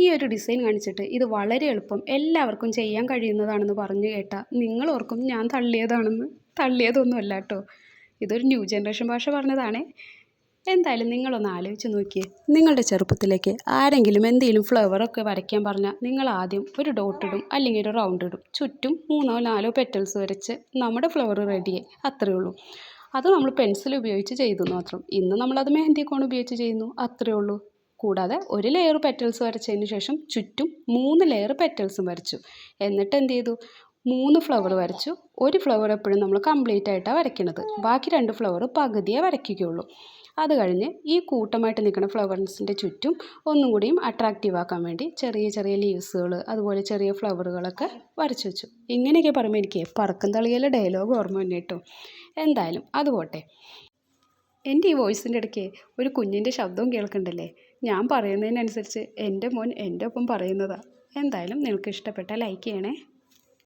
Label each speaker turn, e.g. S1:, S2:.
S1: ഈ ഒരു ഡിസൈൻ കാണിച്ചിട്ട് ഇത് വളരെ എളുപ്പം എല്ലാവർക്കും ചെയ്യാൻ കഴിയുന്നതാണെന്ന് പറഞ്ഞു കേട്ടാൽ നിങ്ങൾ ഓർക്കും ഞാൻ തള്ളിയതാണെന്ന്. തള്ളിയതൊന്നുമല്ല കേട്ടോ, ഇതൊരു ന്യൂ ജനറേഷൻ ഭാഷ പറഞ്ഞതാണേ. എന്തായാലും നിങ്ങളൊന്ന് ആലോചിച്ച് നോക്കിയേ, നിങ്ങളുടെ ചെറുപ്പത്തിലേക്ക് ആരെങ്കിലും എന്തെങ്കിലും ഫ്ലവറൊക്കെ വരയ്ക്കാൻ പറഞ്ഞാൽ നിങ്ങൾ ആദ്യം ഒരു ഡോട്ട് ഇടും അല്ലെങ്കിൽ ഒരു റൗണ്ട് ഇടും, ചുറ്റും 3-4 പെറ്റൽസ് വരച്ച് നമ്മുടെ ഫ്ലവർ റെഡിയായി. അത്രയേ ഉള്ളൂ. അത് നമ്മൾ പെൻസിൽ ഉപയോഗിച്ച് ചെയ്തു മാത്രം. ഇന്ന് നമ്മളത് മെഹന്തി കോൺ ഉപയോഗിച്ച് ചെയ്യുന്നു, അത്രയേ ഉള്ളൂ. കൂടാതെ ഒരു ലെയർ പെറ്റൽസ് വരച്ചതിന് ശേഷം ചുറ്റും 3 ലെയർ പെറ്റൽസും വരച്ചു. എന്നിട്ട് എന്ത് ചെയ്തു, 3 ഫ്ലവർ വരച്ചു. ഒരു ഫ്ലവർ എപ്പോഴും നമ്മൾ കംപ്ലീറ്റ് ആയിട്ടാണ് വരയ്ക്കുന്നത്, ബാക്കി 2 ഫ്ലവർ പകുതിയേ വരയ്ക്കുകയുള്ളൂ. അത് കഴിഞ്ഞ് ഈ കൂട്ടമായിട്ട് നിൽക്കുന്ന ഫ്ലവേഴ്സിൻ്റെ ചുറ്റും ഒന്നും കൂടിയും അട്രാക്റ്റീവ് ആക്കാൻ വേണ്ടി ചെറിയ ചെറിയ ലീവ്സുകൾ, അതുപോലെ ചെറിയ ഫ്ലവറുകളൊക്കെ വരച്ചു വെച്ചു. ഇങ്ങനെയൊക്കെ പറയുമ്പോൾ എനിക്ക് പറക്കും തളികയിലെ ഡയലോഗ് ഓർമ്മ തന്നെ കേട്ടോ. എന്തായാലും അത് പോട്ടെ. എൻ്റെ ഈ വോയിസിൻ്റെ ഇടയ്ക്ക് ഒരു കുഞ്ഞിൻ്റെ ശബ്ദവും കേൾക്കണ്ടല്ലേ. ഞാൻ പറയുന്നതിനനുസരിച്ച് എൻ്റെ മോൻ എൻ്റെ ഒപ്പം പറയുന്നതാണ്. എന്തായാലും നിങ്ങൾക്ക് ഇഷ്ടപ്പെട്ടാൽ ലൈക്ക് ചെയ്യണേ.